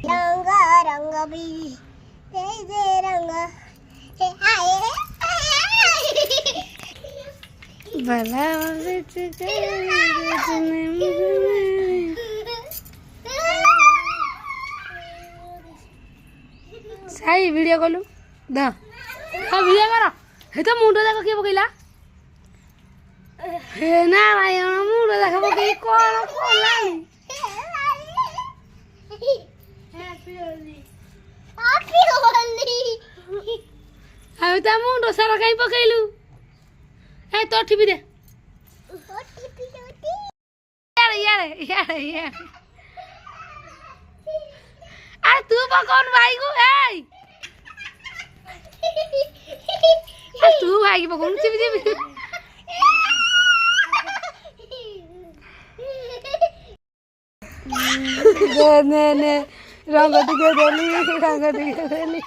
रंगा रंग भी दे रंग भला साई वीडियो कलु द वीडियो कर हे तो मुंड देख किए पकईला हे नारायण मुंड देख पकई कौन कलानी अब तो मुंड सारा कहीं पकईलु ए तो टीवी दे यार यार यार यार आ तू कौन भाई को ए आ तू भाई को कौन टीवी दे ने रंग दिखे देली